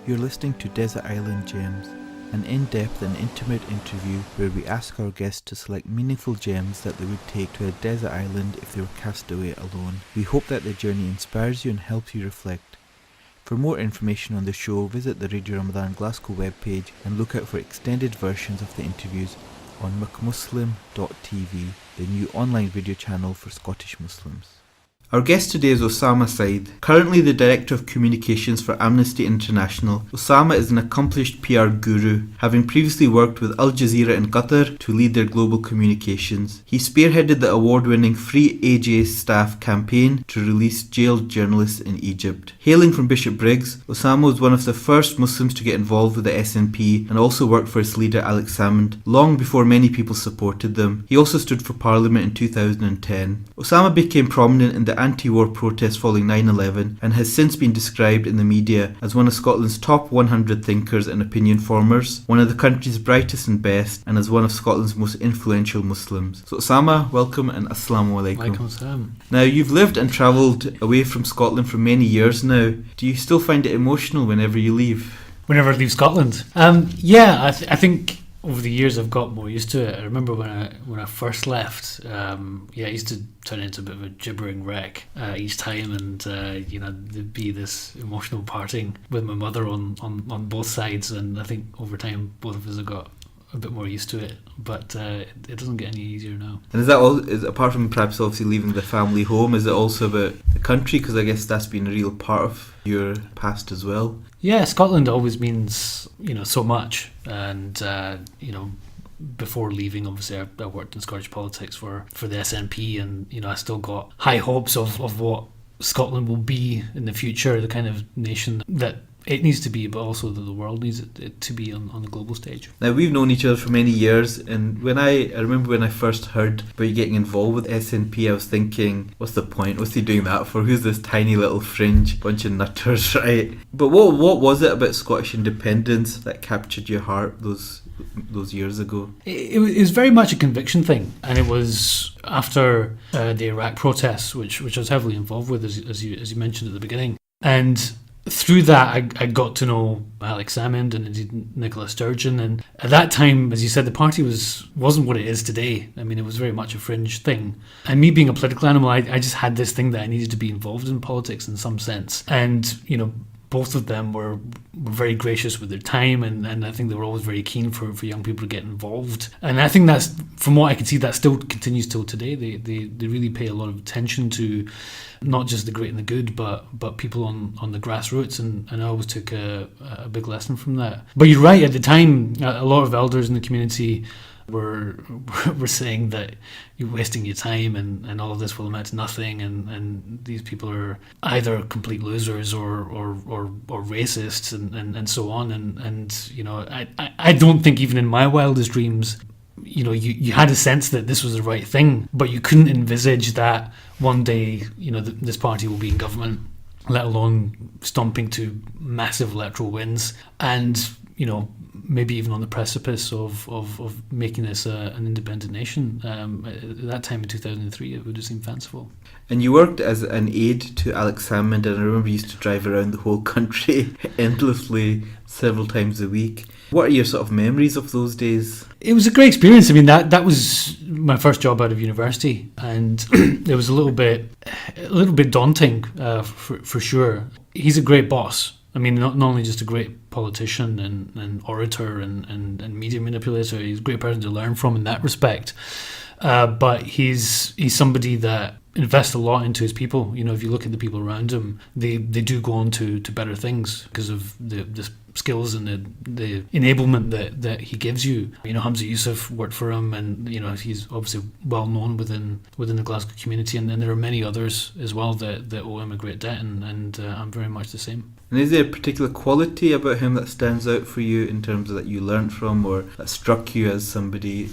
You're listening to Desert Island Gems, an in-depth and intimate interview where we ask our guests to select meaningful gems that they would take to a desert island if they were cast away alone. We hope that their journey inspires you and helps you reflect. For more information on the show, visit the Radio Ramadan Glasgow webpage and look out for extended versions of the interviews on McMuslim.tv, the new online video channel for Scottish Muslims. Our guest today is Osama Saeed, currently the Director of Communications for Amnesty International. Osama is an accomplished PR guru, having previously worked with Al Jazeera in Qatar to lead their global communications. He spearheaded the award-winning Free AJ Staff campaign to release jailed journalists in Egypt. Hailing from Bishopbriggs, Osama was one of the first Muslims to get involved with the SNP and also worked for its leader Alex Salmond, long before many people supported them. He also stood for Parliament in 2010. Osama became prominent in the anti-war protests following 9/11 and has since been described in the media as one of Scotland's top 100 thinkers and opinion formers, one of the country's brightest and best, and as one of Scotland's most influential Muslims. So Osama, welcome and assalamu alaikum. Alaikum salam. Now, you've lived and travelled away from Scotland for many years now. Do you still find it emotional whenever you leave? Whenever I leave Scotland? I think over the years I've got more used to it. I remember when I first left, I used to turn into a bit of a gibbering wreck each time, and there'd be this emotional parting with my mother on both sides, and I think over time both of us have got a bit more used to it, but it doesn't get any easier now. And is that all? Is apart from perhaps obviously leaving the family home, is it also about the country? Because I guess that's been a real part of your past as well. Yeah, Scotland always means so much, and before leaving, obviously I worked in Scottish politics for the SNP, and I still got high hopes of what Scotland will be in the future, the kind of nation that it needs to be, but also that the world needs it to be on the global stage. Now, we've known each other for many years, and I remember when I first heard about you getting involved with SNP, I was thinking, what's the point? What's he doing that for? Who's this tiny little fringe bunch of nutters, right? But what was it about Scottish independence that captured your heart those years ago? It was very much a conviction thing, and it was after the Iraq protests, which I was heavily involved with, as you mentioned at the beginning, and through that, I got to know Alex Salmond and indeed Nicola Sturgeon, and at that time, as you said, the party wasn't what it is today. I mean, it was very much a fringe thing. And me being a political animal, I just had this thing that I needed to be involved in politics in some sense. And both of them were very gracious with their time, and I think they were always very keen for young people to get involved. And I think that's, from what I can see, that still continues till today. They really pay a lot of attention to not just the great and the good, but people on the grassroots, and I always took a big lesson from that. But you're right, at the time, a lot of elders in the community were saying that you're wasting your time and all of this will amount to nothing, and these people are either complete losers or racists and so on, and I don't think even in my wildest dreams you had a sense that this was the right thing, but you couldn't envisage that one day this party will be in government, let alone stomping to massive electoral wins, and maybe even on the precipice of making this an independent nation. At that time in 2003, it would have seemed fanciful. And you worked as an aide to Alex Salmond, and I remember you used to drive around the whole country endlessly several times a week. What are your sort of memories of those days? It was a great experience. I mean, that was my first job out of university, and it was a little bit daunting for sure. He's a great boss. I mean, not only just a great politician and orator and media manipulator, he's a great person to learn from in that respect. But he's somebody that invests a lot into his people. If you look at the people around him, they do go on to better things because of the skills and the enablement that he gives you. Hamza Yusuf worked for him, and he's obviously well known within the Glasgow community, and then there are many others as well that owe him a great debt, and I'm very much the same. And is there a particular quality about him that stands out for you in terms of that you learned from, or that struck you as somebody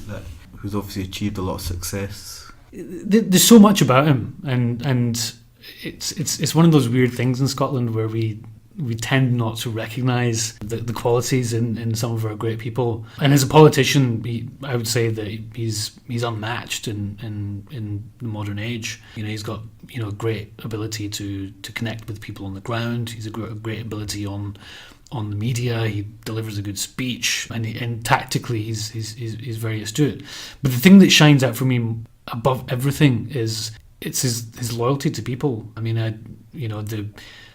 who's obviously achieved a lot of success? There's so much about him, and it's one of those weird things in Scotland where we we tend not to recognise the qualities in some of our great people. And as a politician, I would say that he's unmatched in the modern age. He's got great ability to connect with people on the ground. He's a great ability on the media. He delivers a good speech, and tactically he's very astute. But the thing that shines out for me above everything is it's his loyalty to people. I mean,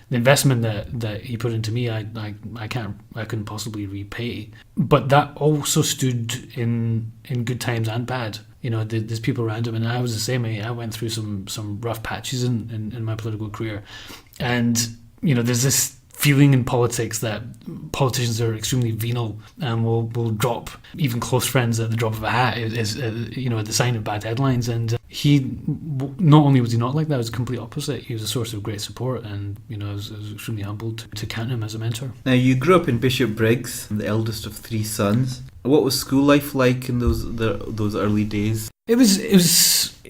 the investment that he put into me, I couldn't possibly repay. But that also stood in good times and bad. There's people around him, and I was the same. I went through some rough patches in my political career, and there's this feeling in politics that politicians are extremely venal and will drop even close friends at the drop of a hat is the sign of bad headlines. And he, not only was he not like that, it was the complete opposite. He was a source of great support, and I was extremely humbled to count him as a mentor. Now, you grew up in Bishopbriggs, the eldest of 3 sons. What was school life like in those early days? It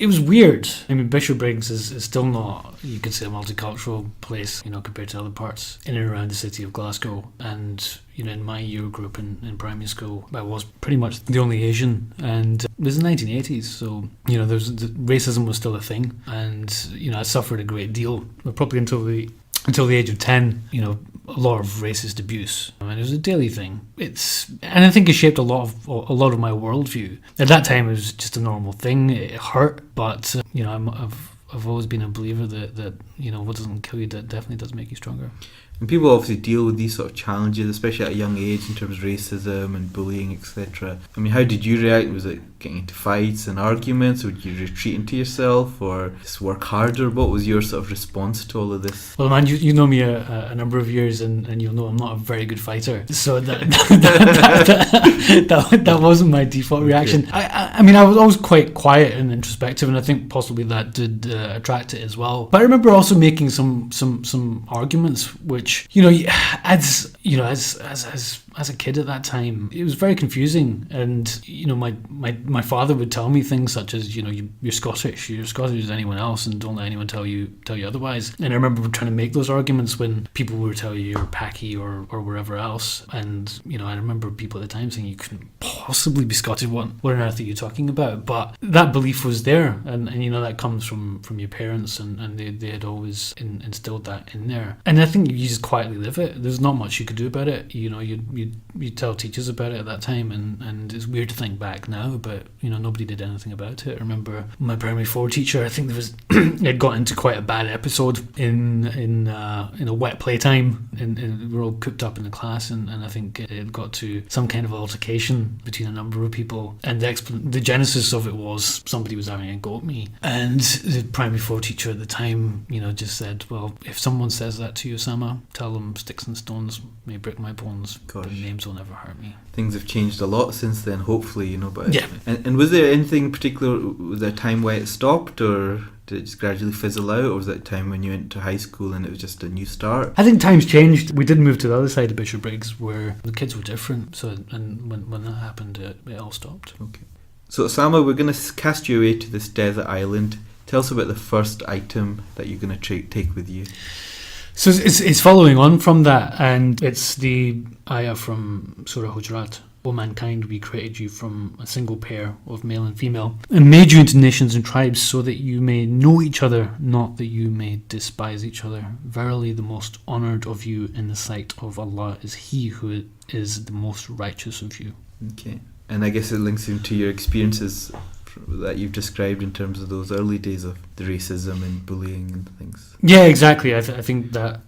was weird. I mean, Bishopbriggs is still not, you could say, a multicultural place, compared to other parts in and around the city of Glasgow. And, in my year group in primary school, I was pretty much the only Asian. And it was the 1980s, so, racism was still a thing. And, I suffered a great deal, probably until the age of 10, a lot of racist abuse. I mean, it was a daily thing. And I think it shaped a lot of my worldview. At that time, it was just a normal thing. It hurt, but I've always been a believer that what doesn't kill you definitely does make you stronger. And people obviously deal with these sort of challenges, especially at a young age, in terms of racism and bullying, etc. I mean, how did you react? Was it getting into fights and arguments? Would you retreat into yourself or just work harder? What was your sort of response to all of this? Well, man, you know me a number of years, and you'll know I'm not a very good fighter. So that wasn't my default reaction. Okay. I mean, I was always quite quiet and introspective, and I think possibly that did attract it as well. But I remember also making some arguments, which as a kid at that time, it was very confusing. And my father would tell me things such as, you're Scottish as anyone else, and don't let anyone tell you otherwise. And I remember trying to make those arguments when people would tell you you're Paki or wherever else. And I remember people at the time saying you couldn't possibly be Scottish. What on earth are you talking about? But that belief was there, and that comes from your parents, and they had always instilled that in there. And I think you just quietly live it. There's not much you could do about it. You tell teachers about it at that time, and it's weird to think back now, but nobody did anything about it. I remember my primary 4 teacher, I think it got into quite a bad episode in a wet playtime, and we were all cooped up in the class, and I think it got to some kind of altercation between a number of people, and the genesis of it was somebody was having a go at me, and the primary 4 teacher at the time just said, well, if someone says that to you, Osama, tell them sticks and stones may break my bones, but names will never hurt me. Things have changed a lot since then, hopefully, but yeah. And was there anything particular, was there a time why it stopped, or did it just gradually fizzle out, or was that a time when you went to high school and it was just a new start? I think times changed. We did move to the other side of Bishopbriggs where the kids were different, and when that happened, it all stopped. Okay. So Osama, we're going to cast you away to this desert island. Tell us about the first item that you're going to take with you. So it's following on from that, and it's the ayah from Surah Hujurat. O mankind, we created you from a single pair of male and female, and made you into nations and tribes so that you may know each other, not that you may despise each other. Verily, the most honoured of you in the sight of Allah is he who is the most righteous of you. Okay. And I guess it links into your experiences that you've described in terms of those early days of the racism and bullying and things. Yeah, exactly. I think that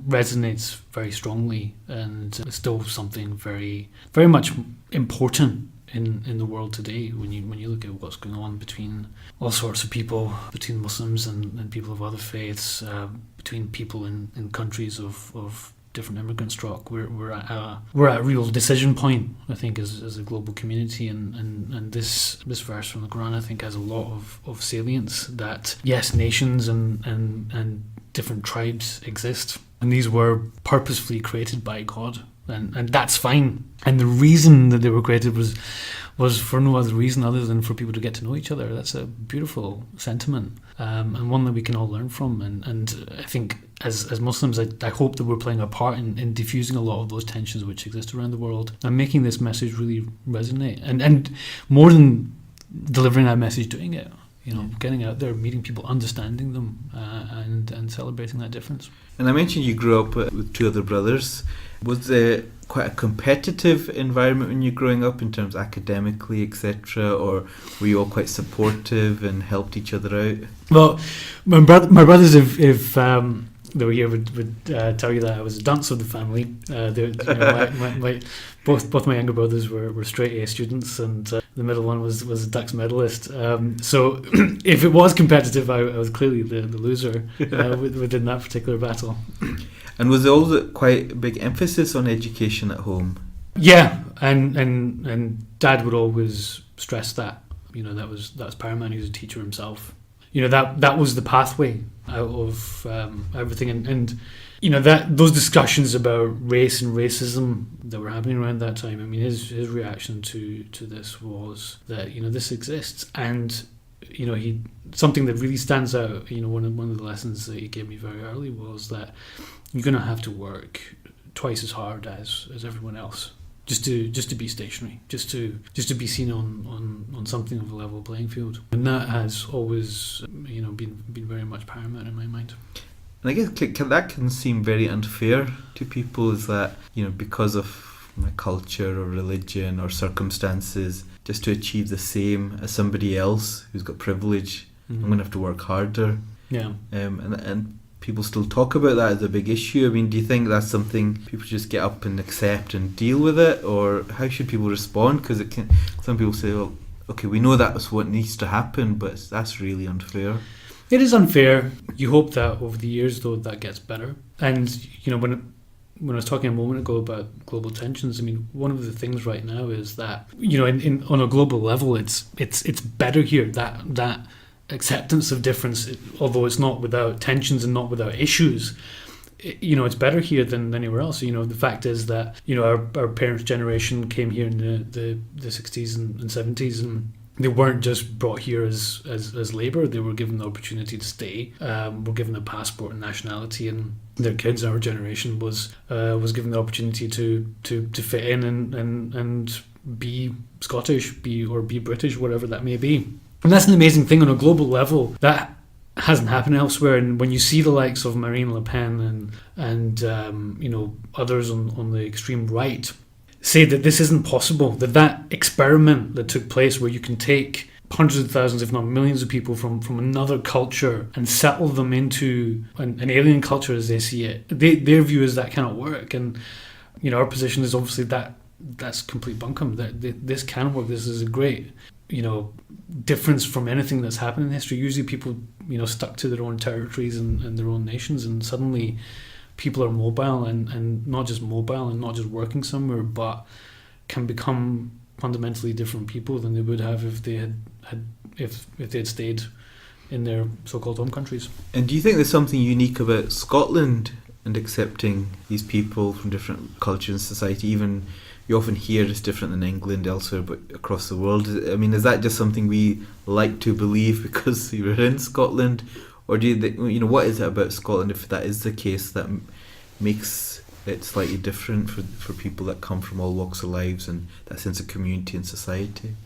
resonates very strongly, and it's still something very, very much important in the world today when you look at what's going on between all sorts of people, between Muslims and people of other faiths, between people in countries of different immigrant stock. We're at a real decision point, I think, as a global community, and this verse from the Quran, I think, has a lot of salience that yes, nations and different tribes exist, and these were purposefully created by God, and that's fine. And the reason that they were created was for no other reason other than for people to get to know each other. That's a beautiful sentiment, and one that we can all learn from. And I think as Muslims, I hope that we're playing our part in diffusing a lot of those tensions which exist around the world and making this message really resonate. And more than delivering that message, doing it. Getting out there, meeting people, understanding them, and celebrating that difference. And I mentioned you grew up with two other brothers. Was there quite a competitive environment when you were growing up in terms academically, etc., or were you all quite supportive and helped each other out? Well, my brothers, if they were here, would tell you that I was a dunce of the family. Both my younger brothers were straight A students, and the middle one was a Dux medalist. So if it was competitive, I was clearly the loser within that particular battle. And was there always quite a big emphasis on education at home? Yeah, and Dad would always stress that. That was paramount. He was a teacher himself. That was the pathway out of everything, and that those discussions about race and racism that were happening around that time. I mean, his reaction to this was that this exists, and he something that really stands out. One of the lessons that he gave me very early was that you're going to have to work twice as hard as everyone else. Just to be stationary, just to be seen on something of a level playing field, and that has always been very much paramount in my mind. And I guess that can seem very unfair to people, is that because of my culture or religion or circumstances, just to achieve the same as somebody else who's got privilege, I'm going to have to work harder. Yeah. And people still talk about that as a big issue. I mean, do you think that's something people just get up and accept and deal with it, or how should people respond? Because some people say, well, okay, we know that's what needs to happen, but that's really unfair. It is unfair. You hope that over the years, though, that gets better. And when I was talking a moment ago about global tensions, I mean, one of the things right now is that on a global level, it's better here. That acceptance of difference, although it's not without tensions and not without issues, it's better here than anywhere else. The fact is that our parents' generation came here in the 60s and 70s, and they weren't just brought here as labour. They were given the opportunity to stay, were given a passport and nationality, and their kids, our generation, was given the opportunity to fit in and be Scottish, be British, whatever that may be. And that's an amazing thing on a global level. That hasn't happened elsewhere. And when you see the likes of Marine Le Pen and others on the extreme right say that this isn't possible, that experiment that took place where you can take hundreds of thousands, if not millions of people from another culture and settle them into an alien culture as they see it, their view is that cannot work. And our position is obviously that's complete bunkum. That this can work. This is a great difference from anything that's happened in history. Usually people stuck to their own territories and their own nations, and suddenly people are mobile and not just mobile and not just working somewhere, but can become fundamentally different people than they would have if they had stayed in their so-called home countries. And do you think there's something unique about Scotland and accepting these people from different cultures and society? Even you often hear it's different than England, elsewhere, but across the world. I mean, is that just something we like to believe because we were in Scotland, or do you what is it about Scotland, if that is the case, that makes it slightly different for people that come from all walks of lives and that sense of community and society?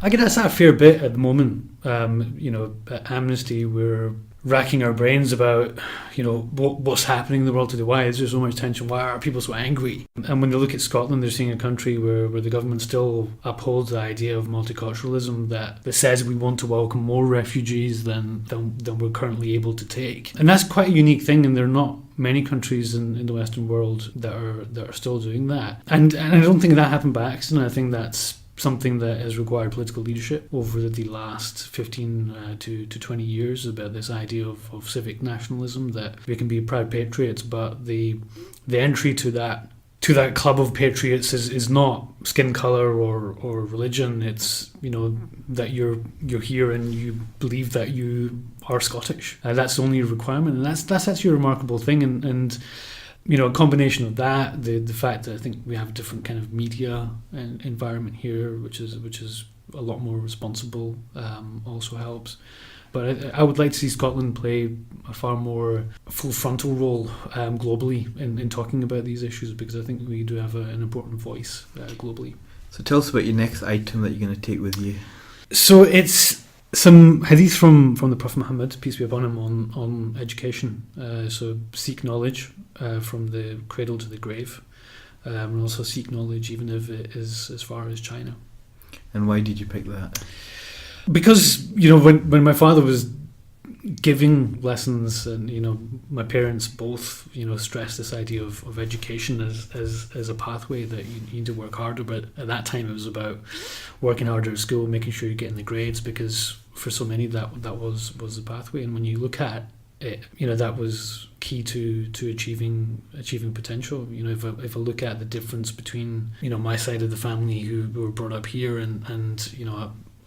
I get asked that a fair bit at the moment. At Amnesty, we're racking our brains about, what's happening in the world today. Why is there so much tension? Why are people so angry? And when they look at Scotland, they're seeing a country where the government still upholds the idea of multiculturalism that says we want to welcome more refugees than we're currently able to take. And that's quite a unique thing, and there are not many countries in the Western world that are still doing that. And I don't think that happened by accident. I think that's something that has required political leadership over the last 15 to 20 years, about this idea of civic nationalism, that we can be proud patriots, but the entry to that club of patriots is not skin colour or religion. It's that you're here and you believe that you are Scottish. That's the only requirement, and that's actually a remarkable thing. And a combination of that, the fact that I think we have a different kind of media environment here, which is a lot more responsible, also helps. But I would like to see Scotland play a far more full frontal role globally in talking about these issues, because I think we do have an important voice globally. So tell us about your next item that you're going to take with you. So it's some hadith from the Prophet Muhammad, peace be upon him, on education. So seek knowledge from the cradle to the grave, and also seek knowledge even if it is as far as China. And why did you pick that? Because, when my father was giving lessons, and, my parents both, stressed this idea of education as a pathway that you need to work harder. But at that time, it was about working harder at school, making sure you're getting the grades, because for so many that was the pathway. And when you look at it, that was key to achieving potential. If I look at the difference between, my side of the family who were brought up here and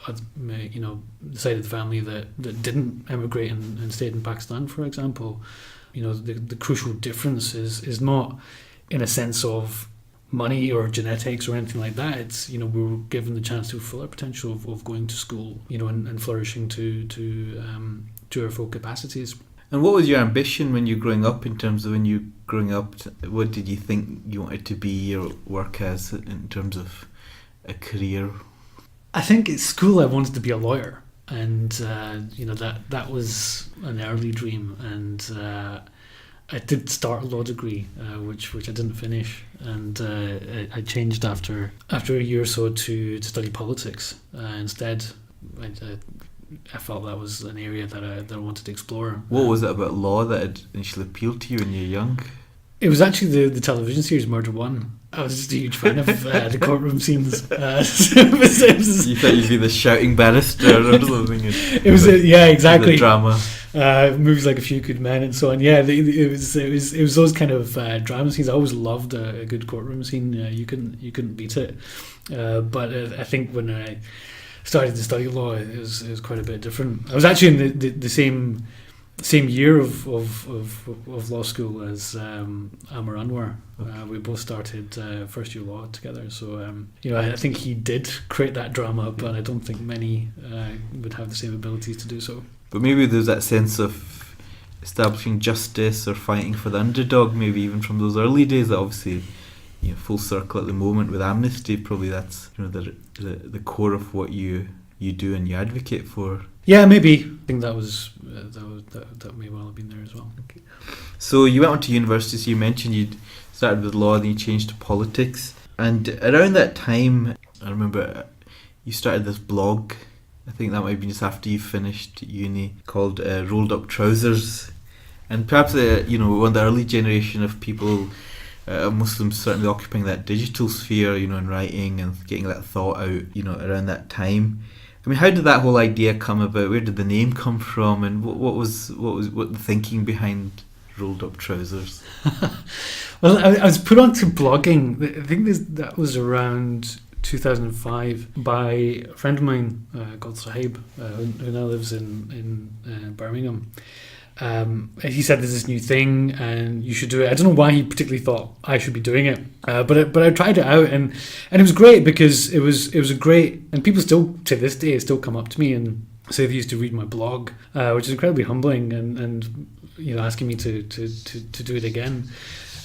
the side of the family that didn't emigrate and stayed in Pakistan, for example, the crucial difference is not in a sense of money or genetics or anything like that. It's, we were given the chance to fulfill our potential of going to school, and flourishing to our full capacities. And what was your ambition when you were growing up, in terms of when you were growing up? What did you think you wanted to be or work as in terms of a career? I think at school I wanted to be a lawyer, and that was an early dream, and I did start a law degree, which I didn't finish, and I changed after a year or so to study politics instead. I felt that was an area that I wanted to explore. What was it about law that had initially appealed to you when you were young? It was actually the television series Murder One. I was just a huge fan of the courtroom scenes. You thought you'd be the shouting barrister or something. It was exactly. The drama. Movies like A Few Good Men and so on. Yeah, it was those kind of drama scenes. I always loved a good courtroom scene. You couldn't beat it. But I think when I started to study law, it was quite a bit different. I was actually in the same year of law school as Amar Anwar. Okay. We both started first year law together. So I think he did create that drama, but I don't think many would have the same abilities to do so. But maybe there's that sense of establishing justice or fighting for the underdog, maybe even from those early days. That obviously, full circle at the moment with amnesty. Probably that's the core of what you do and you advocate for. Yeah, maybe. I think that may well have been there as well. Okay. So you went on to university. So you mentioned you started with law, then you changed to politics. And around that time, I remember you started this blog. I think that might have been just after you finished uni, called Rolled Up Trousers. And perhaps one of the early generation of people, Muslims certainly occupying that digital sphere, and writing and getting that thought out, around that time. I mean, how did that whole idea come about? Where did the name come from, and what was the thinking behind Rolled Up Trousers? Well, I was put onto blogging. I think that was around 2005 by a friend of mine called Sahib, who now lives in Birmingham. He said there's this new thing and you should do it. I don't know why he particularly thought I should be doing it, but I tried it out and it was great, because it was a great, and people still to this day still come up to me and say they used to read my blog, which is incredibly humbling, and asking me to do it again.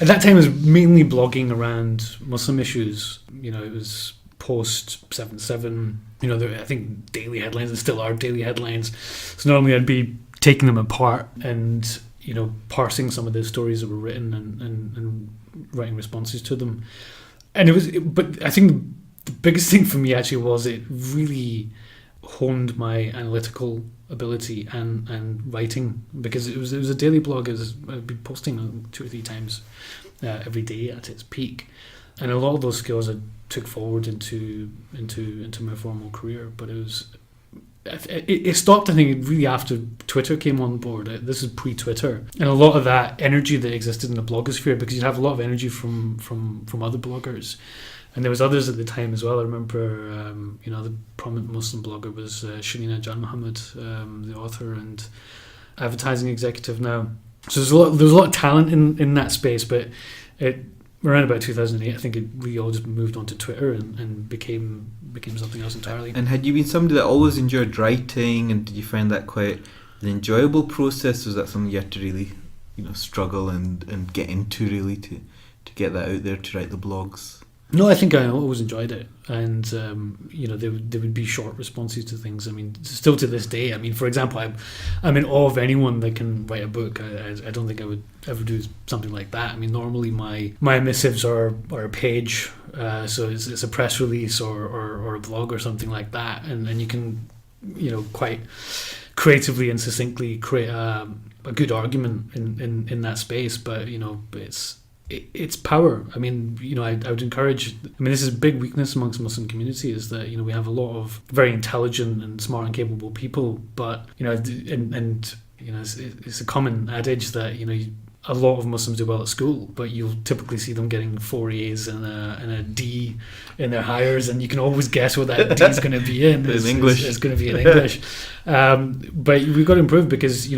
At that time I was mainly blogging around Muslim issues. It was post 7/7. I think daily headlines, and still are daily headlines. So normally I'd be taking them apart and parsing some of the stories that were written and writing responses to them. But I think the biggest thing for me actually was it really honed my analytical ability and writing, because it was a daily blog. I'd be posting 2 or 3 times every day at its peak, and a lot of those skills I took forward into my formal career. But it stopped, I think, really after Twitter came on board. This is pre-Twitter, and a lot of that energy that existed in the blogosphere, because you'd have a lot of energy from other bloggers, and there was others at the time as well. I remember, the prominent Muslim blogger was Shalina Jan Muhammad, the author and advertising executive now. So there's a lot of talent in that space, but around about 2008, I think we all just moved on to Twitter and became something else entirely. And had you been somebody that always enjoyed writing, and did you find that quite an enjoyable process? Was that something you had to really, struggle and get into really to get that out there, to write the blogs? No, I think I always enjoyed it, and there would be short responses to things. I mean, still to this day. I mean, for example, I'm in awe of anyone that can write a book. I don't think I would ever do something like that. I mean, normally my missives are a page, so it's a press release or a blog or something like that, and you can quite creatively and succinctly create a good argument in that space. But it's power. I mean, I would encourage. I mean, this is a big weakness amongst the Muslim community, is that we have a lot of very intelligent and smart and capable people, but it's a common adage that a lot of Muslims do well at school, but you'll typically see them getting 4 A's and a D in their hires, and you can always guess what that D is going to be in. In English. It's going to be in English. But we've got to improve, because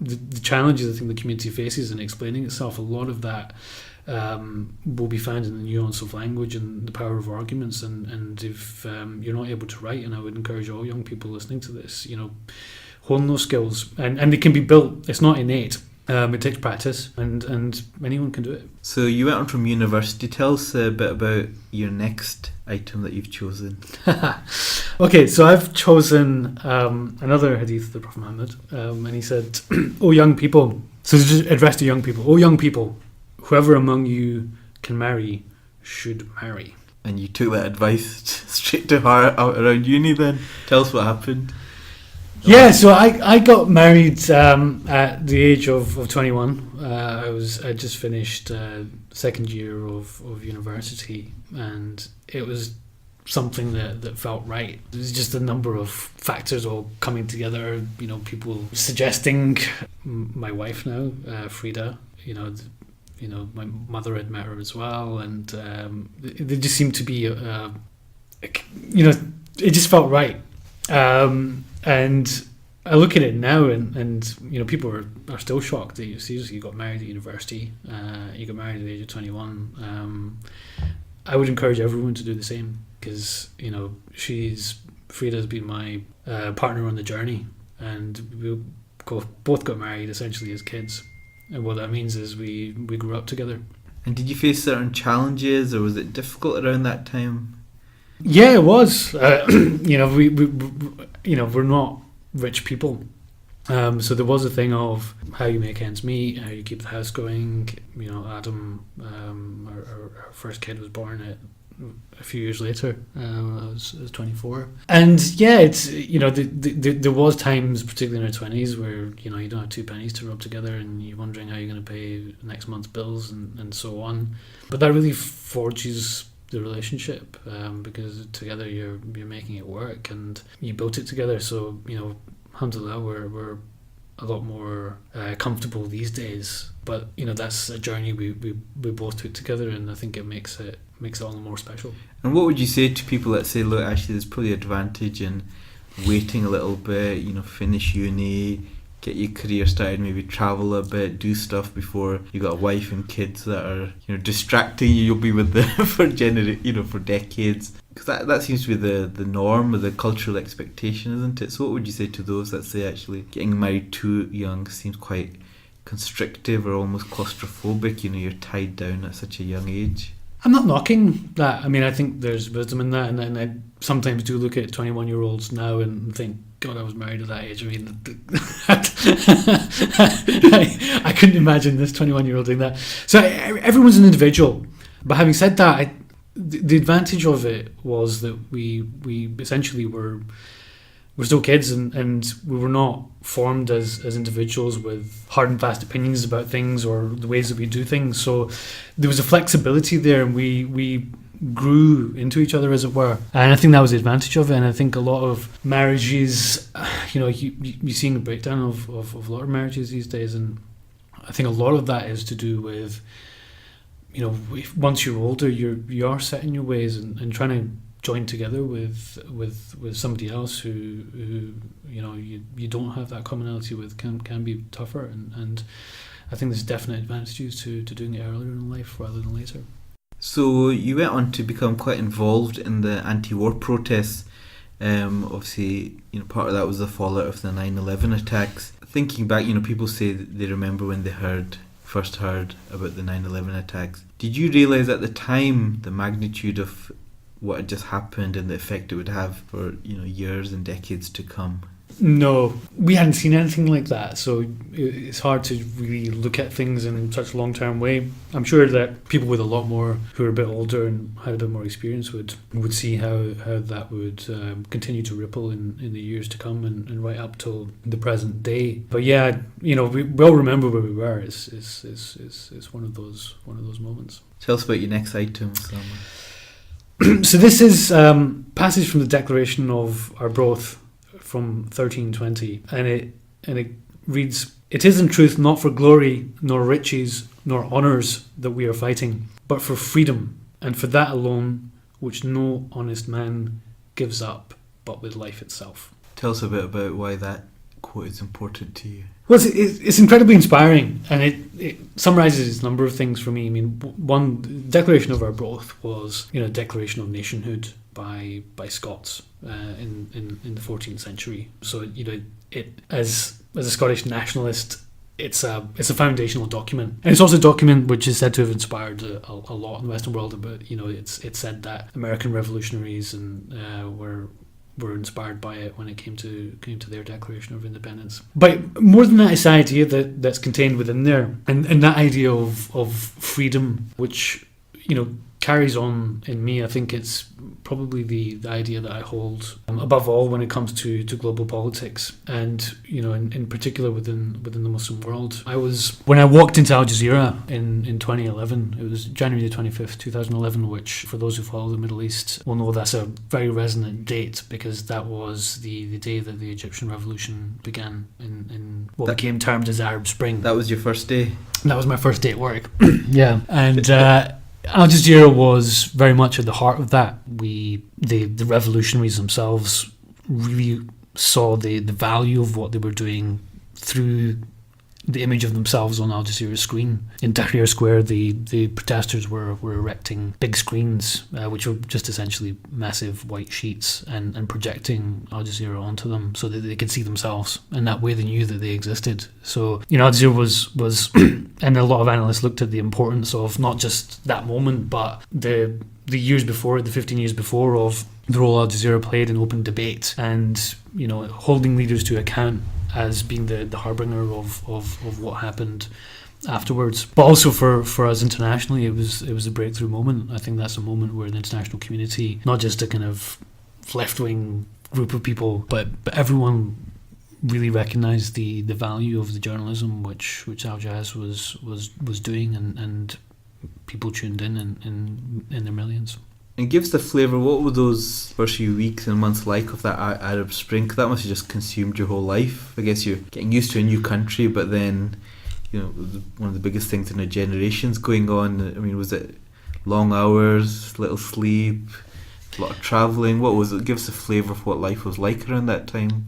the challenges I think the community faces in explaining itself, a lot of that will be found in the nuance of language and the power of arguments. And if you're not able to write, and I would encourage all young people listening to this, hone those skills, and they can be built. It's not innate. It takes practice, and anyone can do it. So you went on from university. Tell us a bit about your next item that you've chosen. Okay, so I've chosen another hadith of the Prophet Muhammad, and he said, "O young people," so this is addressed to young people, "O young people, whoever among you can marry should marry." And you took that advice straight to heart around uni then? Tell us what happened. Yeah, so I got married at the age of 21. I just finished second year of university, and it was something that felt right. It was just a number of factors all coming together. People suggesting, my wife now, Frida. My mother had met her as well, and there just seemed to be it just felt right. And I look at it now, and people are still shocked that you got married at university. You got married at the age of 21. I would encourage everyone to do the same, because Frida's been my partner on the journey, and we both got married essentially as kids. And what that means is we grew up together. And did you face certain challenges, or was it difficult around that time? Yeah, it was. We're not rich people, so there was a thing of how you make ends meet, how you keep the house going. Adam, our first kid, was born a few years later. I was 24, and yeah, it's there was times, particularly in our 20s, where you don't have 2 pennies to rub together, and you're wondering how you're going to pay next month's bills and so on. But that really forges the relationship, because together you're making it work, and you built it together. So alhamdulillah, we're a lot more comfortable these days. But that's a journey we both took together, and I think it makes it all the more special. And what would you say to people that say, look, actually there's probably advantage in waiting a little bit, finish uni, get your career started, maybe travel a bit, do stuff before you got a wife and kids that are distracting you. You'll be with them for for decades, because that seems to be the norm or the cultural expectation, isn't it? So what would you say to those that say actually getting married too young seems quite constrictive or almost claustrophobic? You're tied down at such a young age. I'm not knocking that. I mean, I think there's wisdom in that, and I sometimes do look at 21-year-olds now and think, God, I was married at that age. I mean, I couldn't imagine this 21-year-old doing that. So everyone's an individual. But having said that, the advantage of it was that we essentially were still kids, and we were not formed as individuals with hard and fast opinions about things or the ways that we do things. So there was a flexibility there, and we grew into each other, as it were. And I think that was the advantage of it. And I think a lot of marriages, you're seeing a breakdown of a lot of marriages these days, and I think a lot of that is to do with, once you're older, you are set in your ways and trying joined together with somebody else who you don't have that commonality with can be tougher, and I think there's definite advantages to doing it earlier in life rather than later. So you went on to become quite involved in the anti-war protests. Obviously, part of that was the fallout of the 9/11 attacks. Thinking back, people say that they remember when they first heard about the 9/11 attacks. Did you realise at the time the magnitude of what had just happened and the effect it would have for years and decades to come? No, we hadn't seen anything like that, so it's hard to really look at things in such a long-term way. I'm sure that people with a lot more, who are a bit older and had a bit more experience, would see how that would continue to ripple in the years to come and right up till the present day. But yeah, we all remember where we were. It's one of those moments. Tell us about your next item, Osama. So this is passage from the Declaration of Arbroath from 1320, and it reads, "It is in truth not for glory, nor riches, nor honours that we are fighting, but for freedom, and for that alone which no honest man gives up, but with life itself." Tell us a bit about why that quote is important to you. Well, it's incredibly inspiring, and it summarises a number of things for me. I mean, one, the Declaration of Arbroath was a declaration of nationhood by Scots in the 14th century. So it as a Scottish nationalist, it's a foundational document, and it's also a document which is said to have inspired a lot in the Western world. But it's said that American revolutionaries and were inspired by it when it came to their Declaration of Independence. But more than that, it's the idea that's contained within there, and that idea of freedom, which carries on in me. I think it's probably the idea that I hold above all when it comes to global politics, and in particular within the Muslim world. When I walked into Al Jazeera in 2011, it was January the 25th, 2011, which for those who follow the Middle East will know that's a very resonant date, because that was the day that the Egyptian revolution began in what became termed as Arab Spring. That was your first day? That was my first day at work. Yeah, and Al Jazeera was very much at the heart of that. The revolutionaries themselves really saw the value of what they were doing through the image of themselves on Al Jazeera's screen. In Tahrir Square, the protesters were erecting big screens, which were just essentially massive white sheets, and projecting Al Jazeera onto them so that they could see themselves, and that way they knew that they existed. So Al Jazeera was and a lot of analysts looked at the importance of not just that moment, but the years before, the 15 years before, of the role Al Jazeera played in open debate, and holding leaders to account as being the harbinger of what happened afterwards. But also for us internationally, it was a breakthrough moment. I think that's a moment where the international community, not just a kind of left-wing group of people, but everyone really recognised the value of the journalism which Al Jaz was doing, and people tuned in their millions. And give us the flavour. What were those first few weeks and months like of that Arab Spring? 'Cause that must have just consumed your whole life. I guess you're getting used to a new country, but then one of the biggest things in a generation's going on. I mean, was it long hours, little sleep, a lot of travelling? What was it? Give us a flavour of what life was like around that time.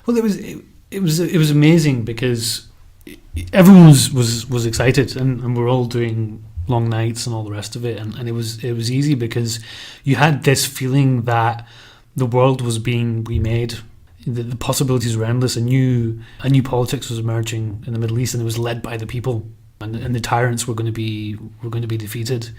Well, it was amazing, because everyone was excited, and we're all doing long nights and all the rest of it, and it was easy, because you had this feeling that the world was being remade. The possibilities were endless. A new politics was emerging in the Middle East, and it was led by the people, and the tyrants were going to be defeated,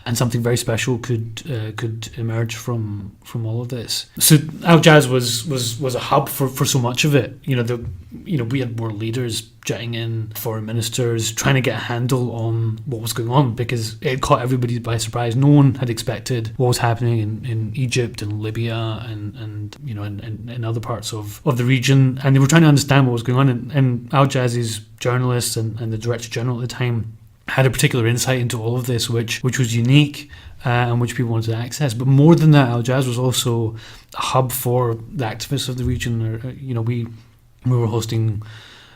and something very special could emerge from all of this. So Al Jaz was a hub for so much of it. We had world leaders jetting in, foreign ministers, trying to get a handle on what was going on, because it caught everybody by surprise. No one had expected what was happening in Egypt and Libya and other parts of the region, and they were trying to understand what was going on. And Al Jaz's journalists and the Director General at the time had a particular insight into all of this, which was unique, and which people wanted to access. But more than that, Al Jaz was also a hub for the activists of the region. We were hosting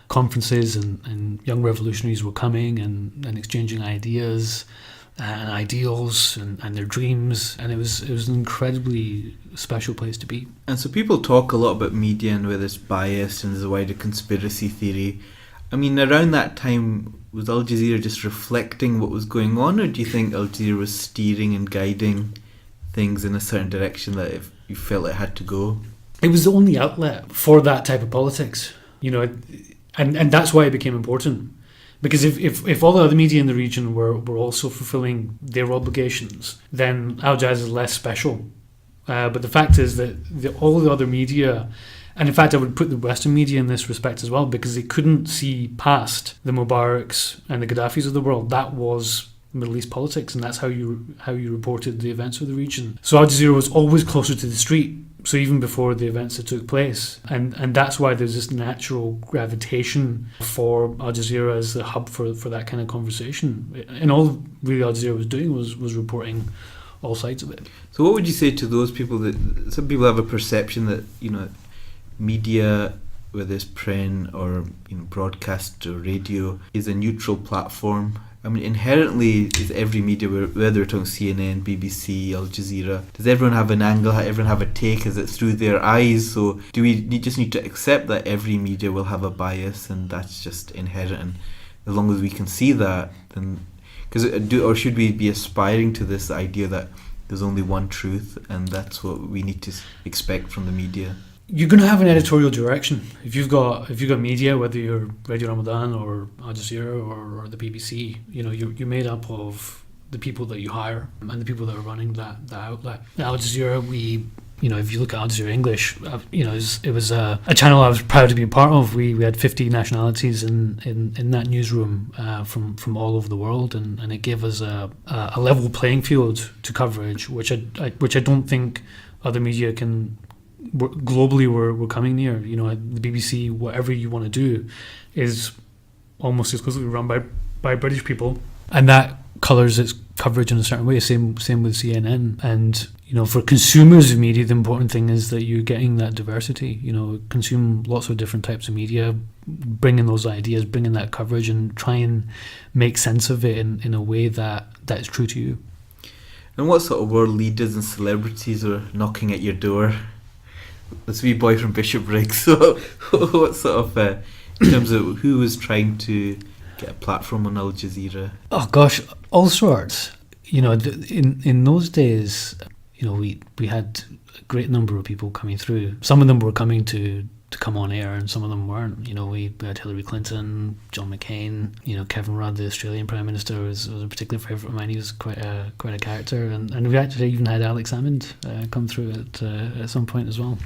conferences, and young revolutionaries were coming and exchanging ideas. and ideals and their dreams, and it was an incredibly special place to be. And so people talk a lot about media and whether it's biased and there's a wider conspiracy theory. I mean, around that time, was Al Jazeera just reflecting what was going on, or do you think Al Jazeera was steering and guiding things in a certain direction that if you felt it had to go? It was the only outlet for that type of politics, and that's why it became important. Because if all the other media in the region were also fulfilling their obligations, then Al Jazeera is less special. But the fact is that all the other media, and in fact I would put the Western media in this respect as well, because they couldn't see past the Mubaraks and the Gaddafis of the world. That was Middle East politics, and that's how you reported the events of the region. So Al Jazeera was always closer to the street. So even before the events that took place, and that's why there's this natural gravitation for Al Jazeera as the hub for that kind of conversation. And all really Al Jazeera was doing was reporting all sides of it. So what would you say to those people that some people have a perception that media, whether it's print or broadcast or radio, is a neutral platform? I mean, inherently, is every media, whether we're talking CNN, BBC, Al Jazeera, does everyone have an angle? Everyone have a take? Is it through their eyes? So do we just need to accept that every media will have a bias, and that's just inherent? And as long as we can see that, then or should we be aspiring to this idea that there's only one truth, and that's what we need to expect from the media? You're going to have an editorial direction. If you've got media, whether you're Radio Ramadan or Al Jazeera or the BBC, you're made up of the people that you hire and the people that are running that outlet. Al Jazeera, if you look at Al Jazeera English, it was a channel I was proud to be a part of. We had 50 nationalities in that newsroom from all over the world, and it gave us a level playing field to coverage, which I don't think other media can. Globally, we're coming near. The BBC, whatever you want to do, is almost exclusively run by British people, and that colours its coverage in a certain way. Same with CNN. And for consumers of media, the important thing is that you're getting that diversity. Consume lots of different types of media, bring in those ideas, bring in that coverage, and try and make sense of it in a way that is true to you. And what sort of world leaders and celebrities are knocking at your door? This wee boy from Bishopbriggs. So, what sort of, in terms of who was trying to get a platform on Al Jazeera? Oh gosh, all sorts. In those days, we had a great number of people coming through. Some of them were coming to come on air, and some of them weren't. We had Hillary Clinton, John McCain. Kevin Rudd, the Australian Prime Minister, was a particular favourite of mine. He was quite a character, and we actually even had Alex Salmond come through at some point as well.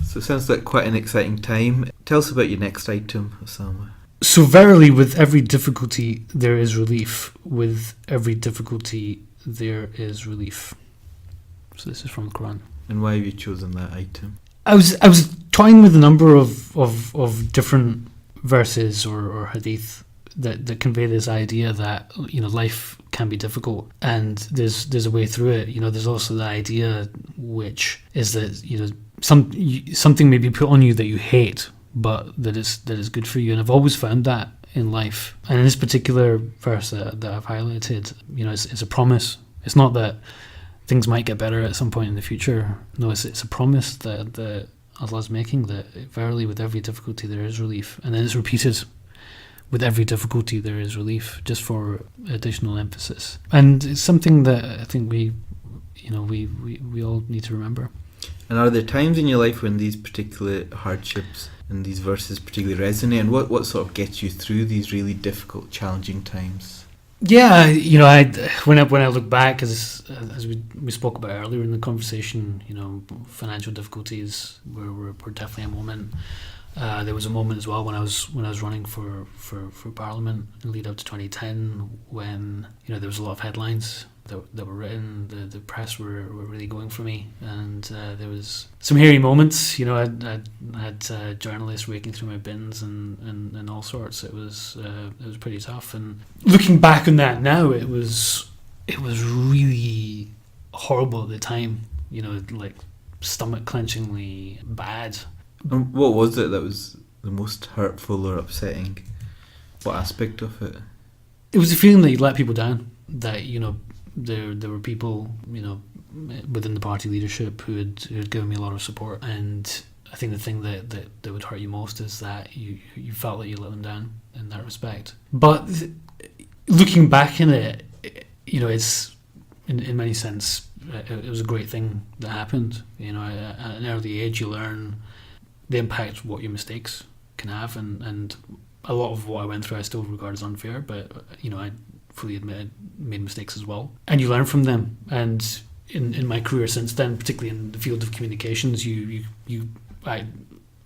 So it sounds like quite an exciting time. Tell us about your next item, Osama. So verily, with every difficulty there is relief. With every difficulty there is relief. So this is from the Quran. And why have you chosen that item? I was toying with a number of different verses or hadith that convey this idea that life can be difficult, and there's a way through it. There's also the idea, which is that something may be put on you that you hate, but that is good for you. And I've always found that in life. And in this particular verse that I've highlighted, it's a promise. It's not that things might get better at some point in the future. No, it's a promise that Allah's making, that verily with every difficulty there is relief. And then it's repeated, with every difficulty there is relief, just for additional emphasis. And it's something that I think we all need to remember. And are there times in your life when these particular hardships and these verses particularly resonate? And what sort of gets you through these really difficult, challenging times? Yeah, when I look back, as we spoke about earlier in the conversation, financial difficulties were definitely a moment. There was a moment as well when I was running for Parliament in the lead up to 2010, when there was a lot of headlines that were written. The press were really going for me, and there was some hairy moments. I had journalists raking through my bins and all sorts. It was pretty tough. And looking back on that now, it was really horrible at the time. Like stomach clenchingly bad. And what was it that was the most hurtful or upsetting? What aspect of it? It was the feeling that you let people down. that there were people within the party leadership who had given me a lot of support, and I think the thing that would hurt you most is that you felt that you let them down in that respect. But looking back in it, it's in many sense it was a great thing that happened. At an early age you learn the impact what your mistakes can have, and a lot of what I went through I still regard as unfair, but I fully admit I made mistakes as well, and you learn from them. And in my career since then, particularly in the field of communications, I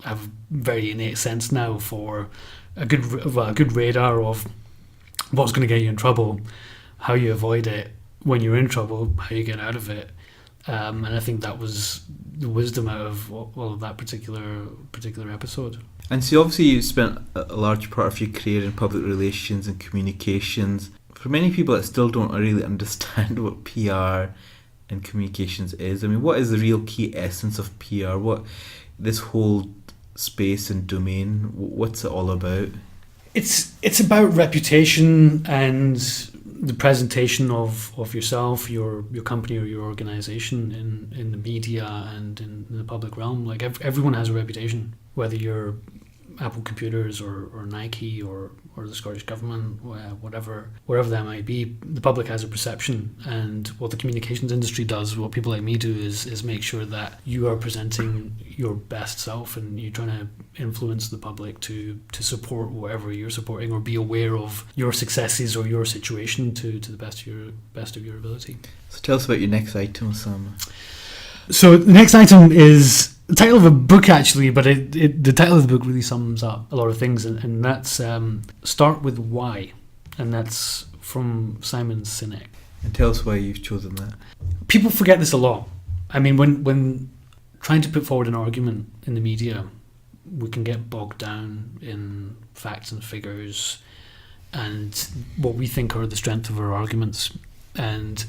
have a very innate sense now for a good radar of what's going to get you in trouble, how you avoid it when you're in trouble, how you get out of it. And I think that was the wisdom out of all of that particular episode. And so obviously you spent a large part of your career in public relations and communications. For many people that still don't really understand what PR and communications is, I mean, what is the real key essence of PR? What this whole space and domain, what's it all about? It's about reputation and the presentation of yourself, your company or your organisation in the media and in the public realm. Like everyone has a reputation, whether you're Apple Computers or Nike or the Scottish Government, whatever that might be. The public has a perception, and what the communications industry does, what people like me do, is make sure that you are presenting your best self, and you're trying to influence the public to support whatever you're supporting, or be aware of your successes or your situation to the best of your ability. So tell us about your next item, Osama. So the next item is the title of a book, actually, but the title of the book really sums up a lot of things, and that's Start With Why, and that's from Simon Sinek. And tell us why you've chosen that. People forget this a lot. I mean, when trying to put forward an argument in the media, we can get bogged down in facts and figures and what we think are the strength of our arguments, and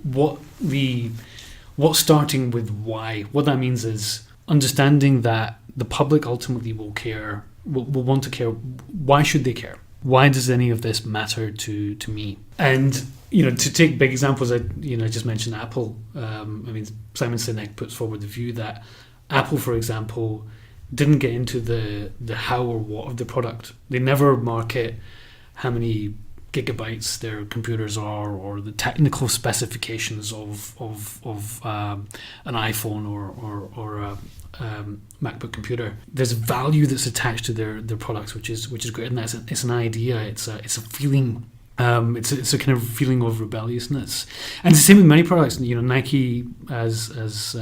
what starting with why, what that means is understanding that the public ultimately will want to care. Why should they care? Why does any of this matter to me? And to take big examples, I just mentioned Apple. Simon Sinek puts forward the view that Apple, for example, didn't get into the how or what of the product. They never market how many gigabytes their computers are, or the technical specifications of an iPhone or a MacBook computer. There's value that's attached to their products, which is great, and it's an idea. It's a feeling. It's a kind of feeling of rebelliousness, and it's the same with many products. Nike as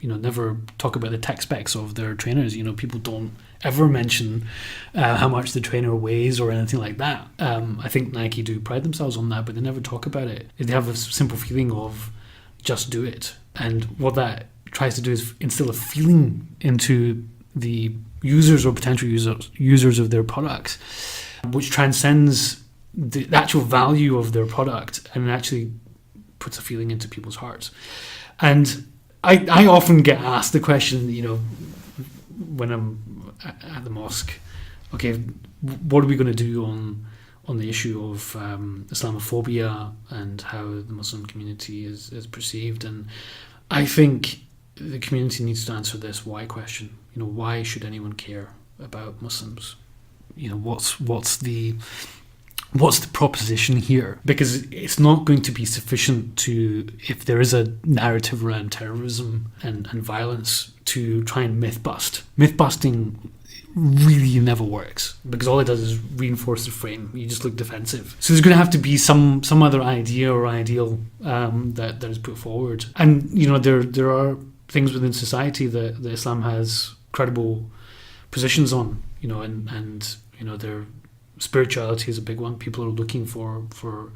never talk about the tech specs of their trainers. People don't ever mention how much the trainer weighs or anything like that. I think Nike do pride themselves on that, but they never talk about it. They have a simple feeling of just do it, and what that tries to do is instill a feeling into the users or potential users of their products, which transcends the actual value of their product and actually puts a feeling into people's hearts. And I often get asked the question, when I'm at the mosque, okay, what are we going to do on the issue of Islamophobia and how the Muslim community is perceived? And I think the community needs to answer this why question. Why should anyone care about Muslims? What's the proposition here? Because it's not going to be sufficient to, if there is a narrative around terrorism and violence, to try and myth bust. Myth busting really never works, because all it does is reinforce the frame. You just look defensive. So there's going to have to be some other idea or ideal that is put forward. And there are things within society that Islam has credible positions on. And their spirituality is a big one. People are looking for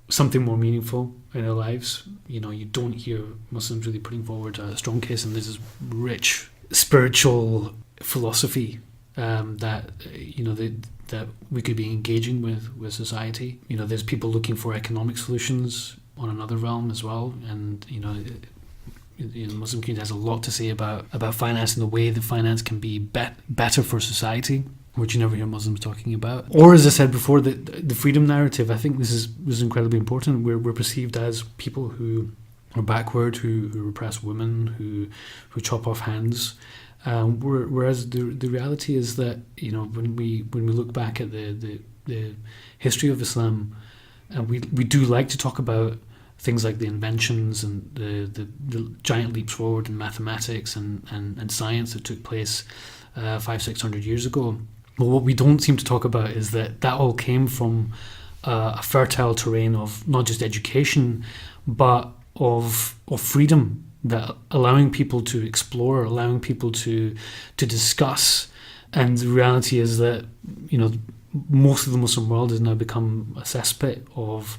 something more meaningful in their lives. You don't hear Muslims really putting forward a strong case, and there's this rich spiritual philosophy that we could be engaging with society. There's people looking for economic solutions on another realm as well, and the Muslim community has a lot to say about finance and the way that finance can be better for society. which you never hear Muslims talking about. Or, as I said before, the freedom narrative. I think this is incredibly important. We're perceived as people who are backward, who repress women, who chop off hands. Whereas the reality is that, when we look back at the history of Islam, we do like to talk about things like the inventions and the giant leaps forward in mathematics and science that took place 500-600 years ago. But what we don't seem to talk about is that all came from a fertile terrain of not just education, but of freedom, that allowing people to explore, allowing people to discuss. And the reality is that, most of the Muslim world has now become a cesspit of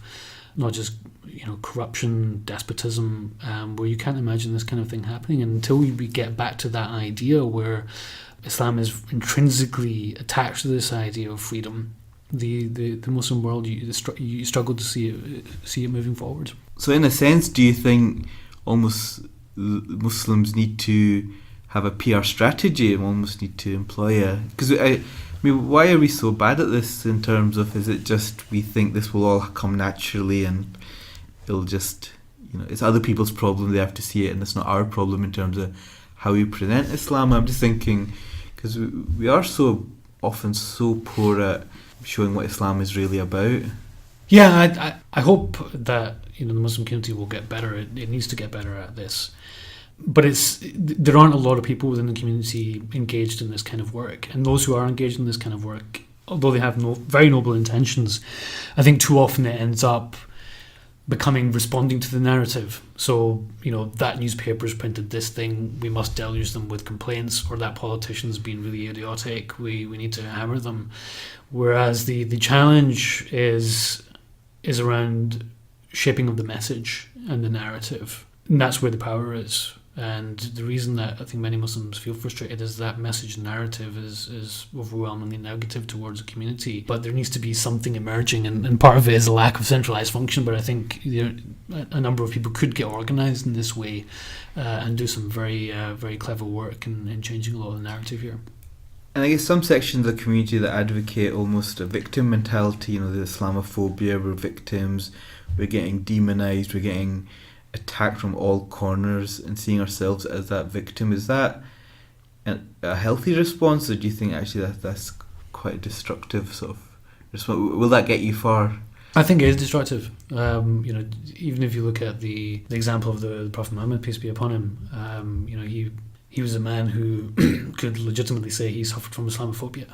not just corruption, despotism, where you can't imagine this kind of thing happening. And until we get back to that idea where Islam is intrinsically attached to this idea of freedom, the Muslim world, you struggle to see it moving forward. So in a sense, do you think almost Muslims need to have a PR strategy and almost need to employ because why are we so bad at this in terms of, is it just we think this will all come naturally and it'll just, it's other people's problem, they have to see it, and it's not our problem in terms of how we present Islam? I'm just thinking, because we are so often so poor at showing what Islam is really about. Yeah, I hope that the Muslim community will get better. It needs to get better at this. But there aren't a lot of people within the community engaged in this kind of work. And those who are engaged in this kind of work, although they have very noble intentions, I think too often it ends up responding to the narrative. So, that newspaper's printed this thing, we must deluge them with complaints, or that politician's been really idiotic, we need to hammer them. Whereas the challenge is around shaping of the message and the narrative. And that's where the power is. And the reason that I think many Muslims feel frustrated is that message narrative is overwhelmingly negative towards the community. But there needs to be something emerging, and part of it is a lack of centralised function. But I think a number of people could get organised in this way and do some very, very clever work in changing a lot of the narrative here. And I guess some sections of the community that advocate almost a victim mentality, the Islamophobia, we're victims, we're getting demonised, we're getting attacked from all corners and seeing ourselves as that victim. Is that a healthy response, or do you think actually that's quite a destructive sort of response? Will that get you far? I think it is destructive. Even if you look at the example of the Prophet Muhammad, peace be upon him, he was a man who could legitimately say he suffered from Islamophobia.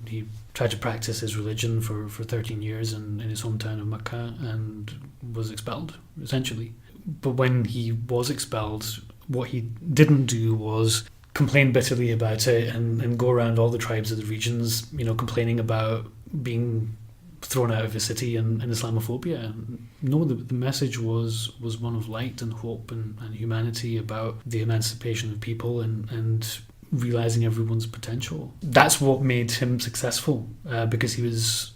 He tried to practice his religion for 13 years in his hometown of Mecca and was expelled, essentially. But when he was expelled, what he didn't do was complain bitterly about it and go around all the tribes of the regions, complaining about being thrown out of his city and Islamophobia. No, the message was one of light and hope and humanity, about the emancipation of people and realizing everyone's potential. That's what made him successful, because he was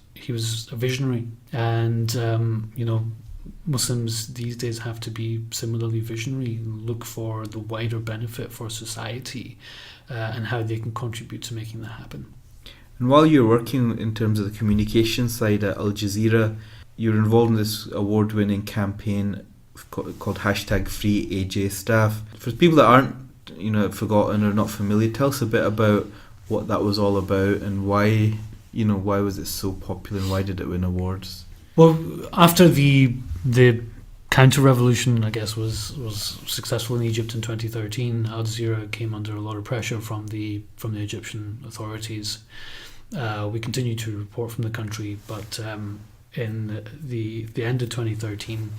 a visionary. And Muslims these days have to be similarly visionary and look for the wider benefit for society and how they can contribute to making that happen. And while you're working in terms of the communication side at Al Jazeera, you're involved in this award-winning campaign called #FreeAJStaff. For people that aren't forgotten or not familiar, tell us a bit about what that was all about and why was it so popular and why did it win awards? Well, after the counter-revolution, I guess, was successful in Egypt in 2013, Al Jazeera came under a lot of pressure from the Egyptian authorities. We continued to report from the country, but in the end of 2013,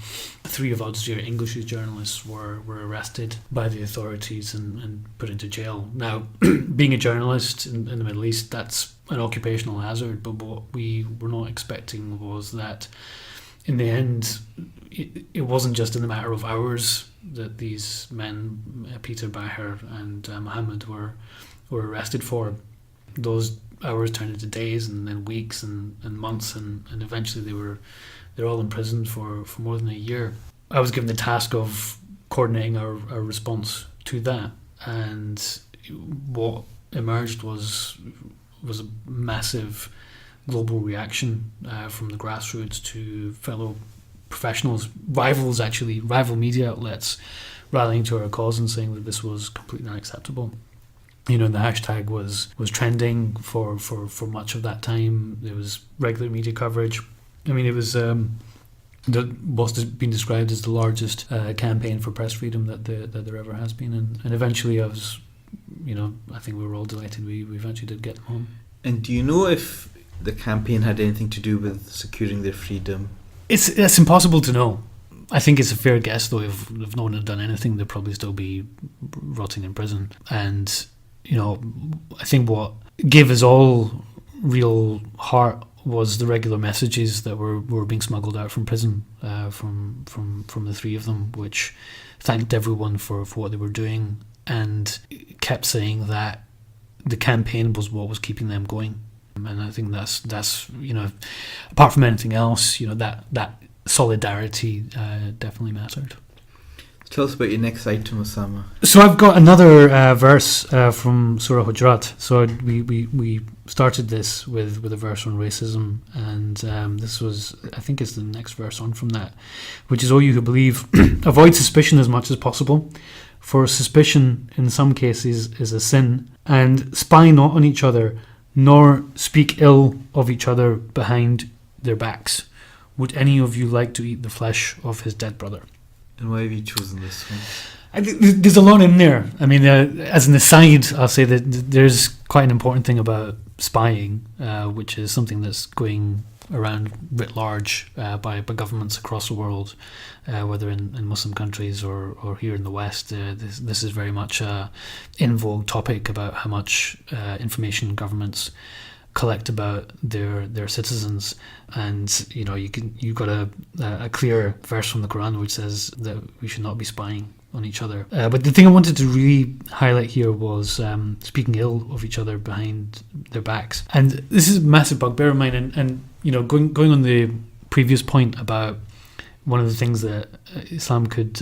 3 of Al Jazeera English journalists were arrested by the authorities and put into jail. Now, being a journalist in the Middle East, that's an occupational hazard, but what we were not expecting was that in the end, it wasn't just in the matter of hours that these men, Peter, Bahir and Mohammed, were arrested for. Those hours turned into days and then weeks and months, and eventually they're all imprisoned for more than a year. I was given the task of coordinating our response to that, and what emerged was a massive global reaction from the grassroots to fellow professionals, rival media outlets, rallying to our cause and saying that this was completely unacceptable. The hashtag was trending for much of that time. There was regular media coverage. I mean, it was what's been described as the largest campaign for press freedom that there ever has been. And eventually, I think we were all delighted we eventually did get them home. And do you know if the campaign had anything to do with securing their freedom? It's impossible to know. I think it's a fair guess, though. If no one had done anything, they'd probably still be rotting in prison. And I think what gave us all real heart was the regular messages that were being smuggled out from prison from the three of them, which thanked everyone for what they were doing and kept saying that the campaign was what was keeping them going. And I think that's apart from anything else, that solidarity definitely mattered. Tell us about your next item, Osama. So I've got another verse from Surah Hujurat. So we started this with a verse on racism, and this was, I think, is the next verse on from that, which is, "O you who believe, avoid suspicion as much as possible, for suspicion in some cases is a sin, and spy not on each other, nor speak ill of each other behind their backs. Would any of you like to eat the flesh of his dead brother?" And why have you chosen this one? I think there's a lot in there. I mean, as an aside, I'll say that there's quite an important thing about spying, which is something that's going around writ large by governments across the world, whether in Muslim countries or here in the West. This is very much a in vogue topic about how much information governments collect about their citizens, and you've got a clear verse from the Quran which says that we should not be spying on each other. But the thing I wanted to really highlight here was speaking ill of each other behind their backs, and this is a massive bugbear of mine. And going on the previous point about one of the things that Islam could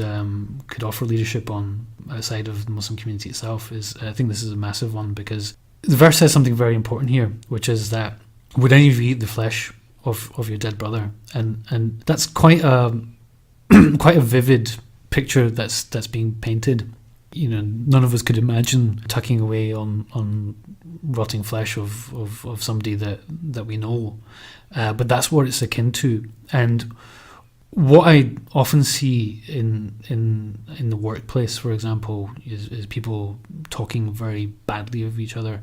offer leadership on outside of the Muslim community itself is, I think this is a massive one, because the verse says something very important here, which is that, would any of you eat the flesh of your dead brother? And that's quite a vivid picture that's being painted. None of us could imagine tucking away on rotting flesh of somebody that we know, but that's what it's akin to. And what I often see in the workplace, for example, is people talking very badly of each other.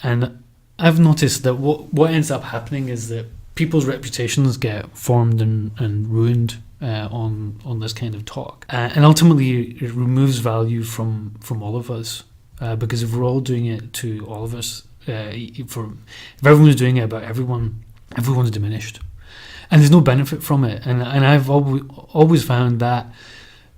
And I've noticed that what ends up happening is that people's reputations get formed and ruined on this kind of talk. And ultimately, it removes value from all of us, because if we're all doing it to all of us, if everyone's doing it about everyone's diminished. And there's no benefit from it. And I've always found that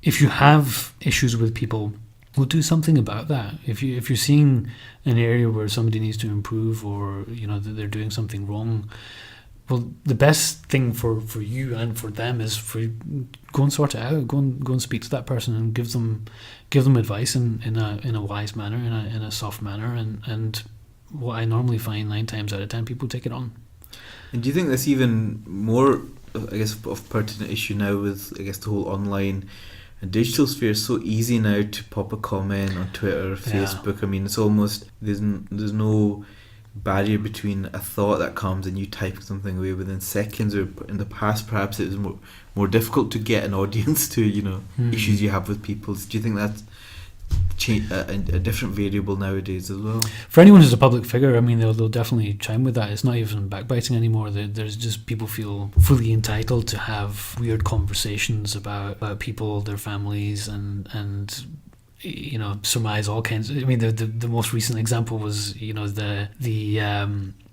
if you have issues with people, well, do something about that. If you're seeing an area where somebody needs to improve, or that they're doing something wrong, well, the best thing for you and for them is go and sort it out. Go and speak to that person and give them advice in a wise manner, in a soft manner. And what I normally find 9 times out of 10, people take it on. And do you think that's even more, I guess, of pertinent issue now with, I guess, the whole online and digital sphere? Is so easy now to pop a comment on Twitter or Facebook. I mean, it's almost, there's no barrier between a thought that comes and you type something away within seconds. Or in the past, perhaps it was more difficult to get an audience to issues you have with people. Do you think that's a different variable nowadays as well? For anyone who's a public figure, I mean, they'll definitely chime with that. It's not even backbiting anymore. There's just, people feel fully entitled to have weird conversations about people, their families, and surmise all kinds. I mean, the most recent example was the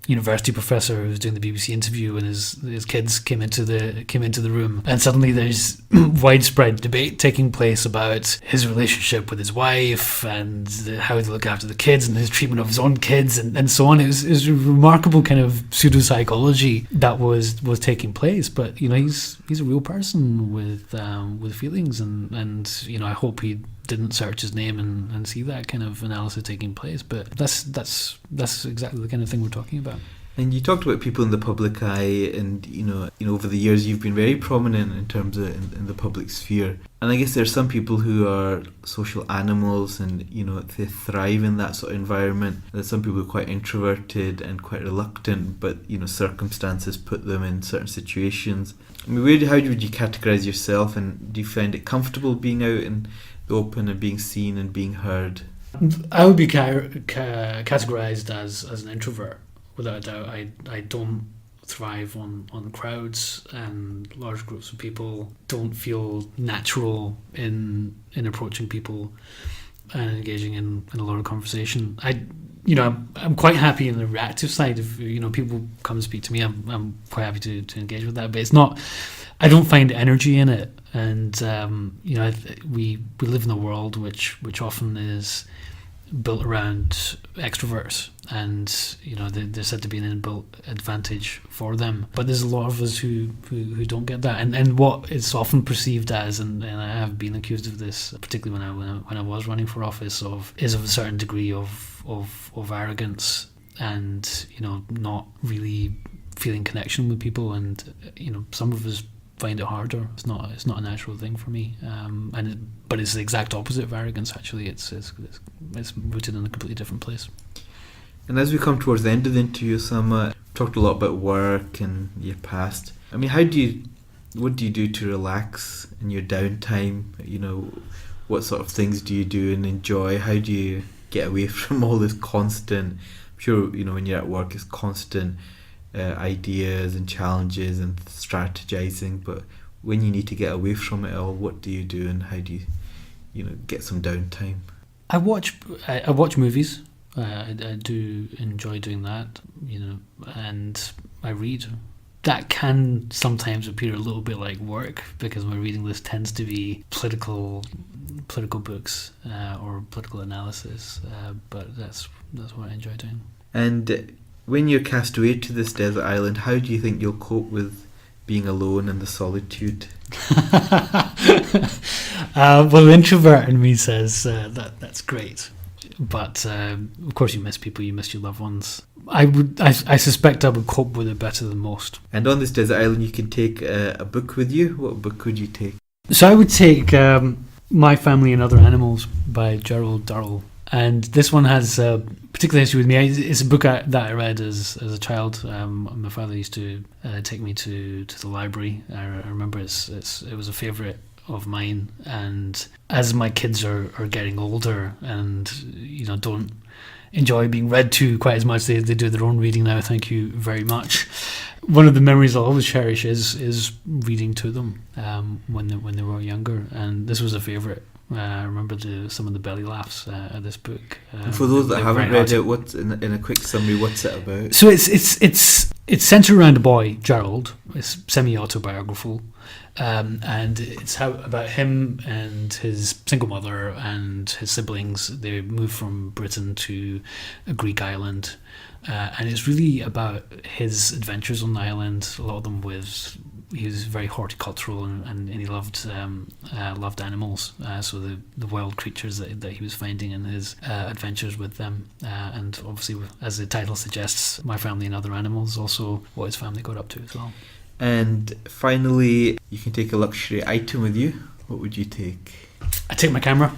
university professor who was doing the BBC interview, and his kids came into the room, and suddenly there's widespread debate taking place about his relationship with his wife and how they look after the kids and his treatment of his own kids and so on. It was a remarkable kind of pseudo psychology that was taking place. But he's a real person with feelings, and I hope he didn't search his name and see that kind of analysis taking place. But that's exactly the kind of thing we're talking about. And you talked about people in the public eye, and over the years you've been very prominent in terms of in the public sphere. And I guess there's some people who are social animals, and they thrive in that sort of environment. There's some people who are quite introverted and quite reluctant, but circumstances put them in certain situations. I mean, how would you categorise yourself, and do you find it comfortable being out in the open and being seen and being heard? I would be categorised as an introvert. Without a doubt, I don't thrive on crowds and large groups of people. Don't feel natural in approaching people and engaging in a lot of conversation. I'm quite happy in the reactive side. If people come and speak to me, I'm quite happy to engage with that. But it's not. I don't find energy in it, and we live in a world which often is built around extroverts, and there's said to be an inbuilt advantage for them, but there's a lot of us who don't get that, and what is often perceived as, and I have been accused of this, particularly when I was running for office, is of a certain degree of arrogance, and not really feeling connection with people, and some of us find it harder. It's not a natural thing for me, but it's the exact opposite of arrogance. Actually, it's rooted in a completely different place. And as we come towards the end of the interview, Osama, talked a lot about work and your past. I mean, what do you do to relax in your downtime? What sort of things do you do and enjoy? How do you get away from all this constant? I'm sure when you're at work, it's constant ideas and challenges and strategizing, but when you need to get away from it all, what do you do, and how do you get some downtime? I watch movies. I do enjoy doing that, and I read. That can sometimes appear a little bit like work, because my reading list tends to be political books or political analysis, but that's what I enjoy doing. And when you're cast away to this desert island, how do you think you'll cope with being alone and the solitude? Well, the introvert in me says that's great, but of course you miss people, you miss your loved ones. I suspect I would cope with it better than most. And on this desert island, you can take a book with you. What book would you take? So I would take My Family and Other Animals by Gerald Durrell. And this one has particular history with me. It's a book that I read as a child. My father used to take me to the library. I remember it was a favourite of mine. And as my kids are getting older and don't enjoy being read to quite as much, they do their own reading now. Thank you very much. One of the memories I'll always cherish is reading to them when they were younger, and this was a favourite. I remember some of the belly laughs at this book. And for those that haven't read it, what's in a quick summary, what's it about? So it's centred around a boy, Gerald. It's semi-autobiographical, and it's about him and his single mother and his siblings. They moved from Britain to a Greek island, and it's really about his adventures on the island. A lot of them he was very horticultural and he loved animals, so the wild creatures that he was finding in his adventures with them, and obviously, as the title suggests, My Family and Other Animals, also what his family got up to as well. And finally, you can take a luxury item with you. What would you take? I take my camera.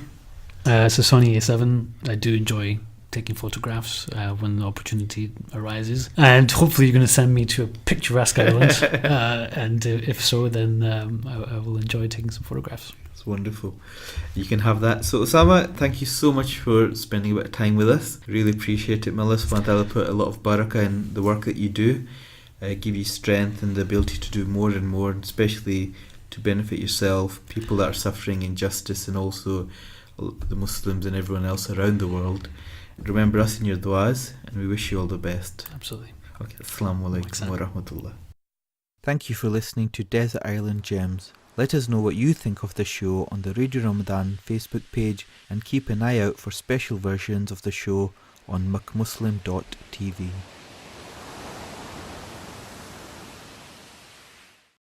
It's a Sony A7. I do enjoy taking photographs when the opportunity arises, and hopefully you're going to send me to a picturesque island, and if so, then I will enjoy taking some photographs. It's wonderful. You can have that. So Osama, thank you so much for spending a bit of time with us. Really appreciate it. May Allah subhanahu wa ta'ala put a lot of barakah in the work that you do, give you strength and the ability to do more and more, especially to benefit yourself, people that are suffering injustice, and also the Muslims and everyone else around the world. Remember us in your du'as, and we wish you all the best. Absolutely. Okay, Assalamu alaikum wa rahmatullah. Thank you for listening to Desert Island Gems. Let us know what you think of the show on the Radio Ramadan Facebook page, and keep an eye out for special versions of the show on McMuslim.tv.